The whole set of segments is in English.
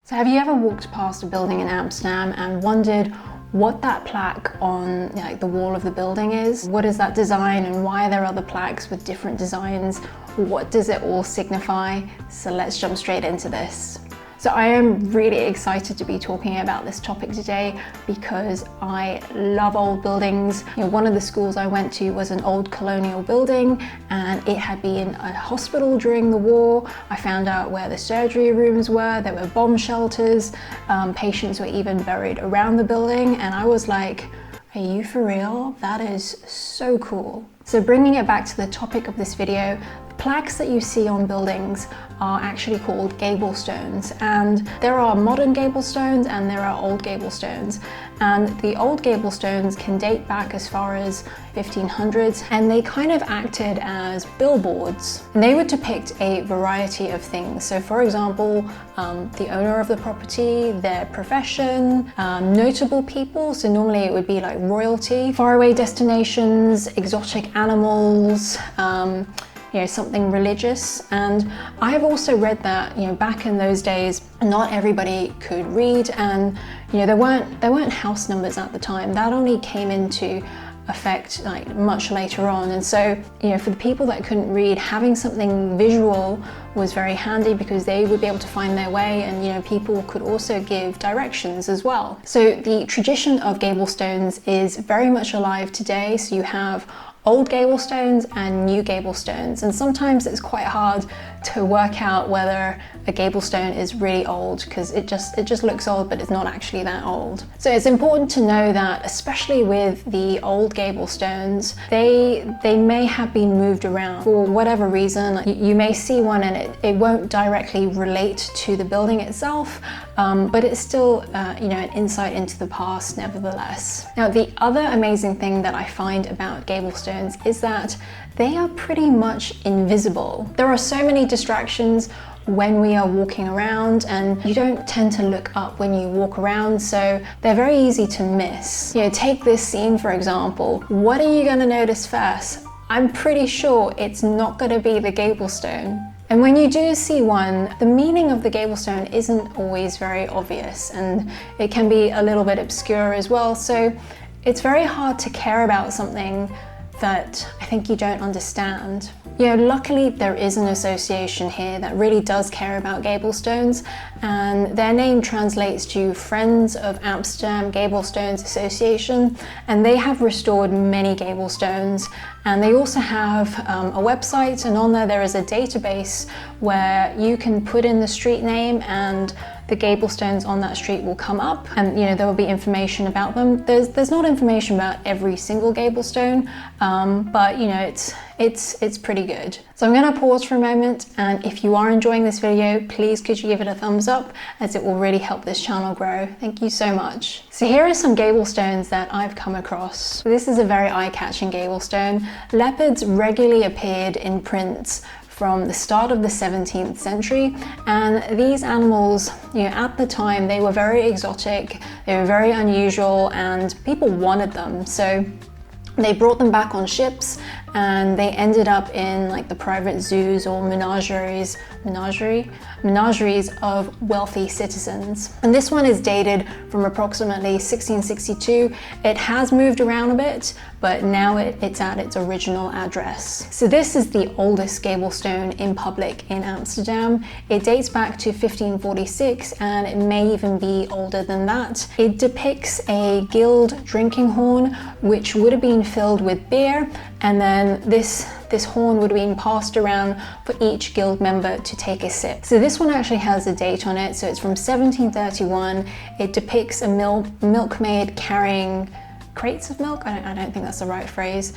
So have you ever walked past a building in Amsterdam and wondered what that plaque on the wall of the building is? What is that design and why are there other plaques with different designs? What does it all signify? So let's jump straight into this. So I am really excited to be talking about this topic today because I love old buildings. One of the schools I went to was an old colonial building and it had been a hospital during the war. I found out where the surgery rooms were, there were bomb shelters, patients were even buried around the building, and I was like, are you for real? That is so cool. So bringing it back to the topic of this video, plaques that you see on buildings are actually called gable stones, and there are modern gable stones and there are old gable stones, and the old gable stones can date back as far as 1500s, and they kind of acted as billboards, and they would depict a variety of things. So for example, the owner of the property, their profession, notable people, so normally it would be like royalty, faraway destinations, exotic animals, something religious. And I've also read that back in those days not everybody could read, and there weren't house numbers at the time. That only came into effect much later on, and so for the people that couldn't read, having something visual was very handy because they would be able to find their way, and people could also give directions as well. So the tradition of gable stones is very much alive today. So you have old gable stones and new gable stones, and sometimes it's quite hard to work out whether a gable stone is really old because it just looks old, but it's not actually that old. So it's important to know that, especially with the old gable stones, they may have been moved around for whatever reason. You may see one and it won't directly relate to the building itself, but it's still an insight into the past nevertheless. Now, the other amazing thing that I find about gable stones is that they are pretty much invisible. There are so many distractions when we are walking around, and you don't tend to look up when you walk around, so they're very easy to miss. Take this scene for example. What are you going to notice first? I'm pretty sure it's not going to be the gable stone. And when you do see one, the meaning of the gable stone isn't always very obvious, and it can be a little bit obscure as well, so it's very hard to care about something that I think you don't understand. Luckily there is an association here that really does care about gable stones, and their name translates to Friends of Amsterdam Gable Stones Association, and they have restored many gable stones, and they also have a website, and on there is a database where you can put in the street name and the gable stones on that street will come up, and there will be information about them. There's not information about every single gable stone, but it's pretty good. So I'm going to pause for a moment, and if you are enjoying this video, please could you give it a thumbs up, as it will really help this channel grow. Thank you so much. So here are some gable stones that I've come across. This is a very eye-catching gable stone. Leopards regularly appeared in prints from the start of the 17th century, and these animals, at the time, they were very exotic, they were very unusual, and people wanted them. So they brought them back on ships, and they ended up in the private zoos or menageries of wealthy citizens. And this one is dated from approximately 1662. It has moved around a bit, but now it's at its original address. So this is the oldest gable stone in public in Amsterdam. It dates back to 1546, and it may even be older than that. It depicts a guild drinking horn, which would have been filled with beer, and then this horn would have been passed around for each guild member to take a sip. So this one actually has a date on it, so it's from 1731. It depicts a milkmaid carrying crates of milk. I don't think that's the right phrase.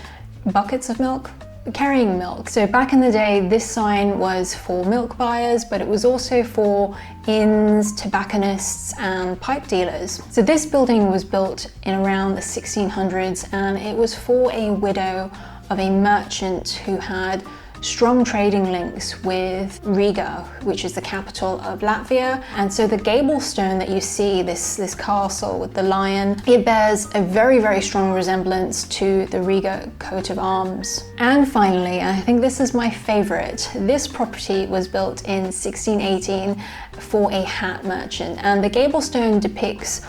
Buckets of milk? Carrying milk. So back in the day, this sign was for milk buyers, but it was also for inns, tobacconists, and pipe dealers. So this building was built in around the 1600s, and it was for a widow of a merchant who had strong trading links with Riga, which is the capital of Latvia. And so the Gablestone that you see, this castle with the lion, it bears a very, very strong resemblance to the Riga coat of arms. And finally, I think this is my favorite, this property was built in 1618 for a hat merchant, and the Gablestone depicts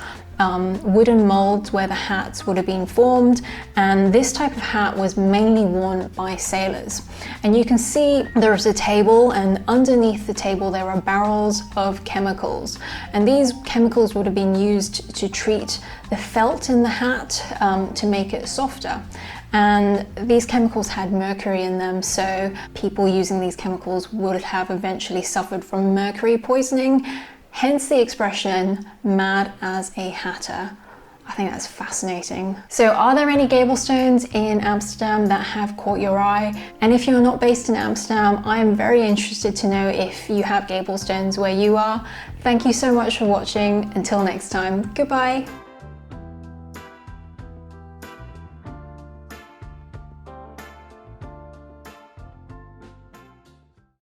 wooden molds where the hats would have been formed, and this type of hat was mainly worn by sailors. And you can see there is a table, and underneath the table there are barrels of chemicals, and these chemicals would have been used to treat the felt in the hat to make it softer. And these chemicals had mercury in them, so people using these chemicals would have eventually suffered from mercury poisoning. Hence the expression, mad as a hatter. I think that's fascinating. So are there any Gablestones in Amsterdam that have caught your eye? And if you're not based in Amsterdam, I am very interested to know if you have Gablestones where you are. Thank you so much for watching. Until next time, goodbye.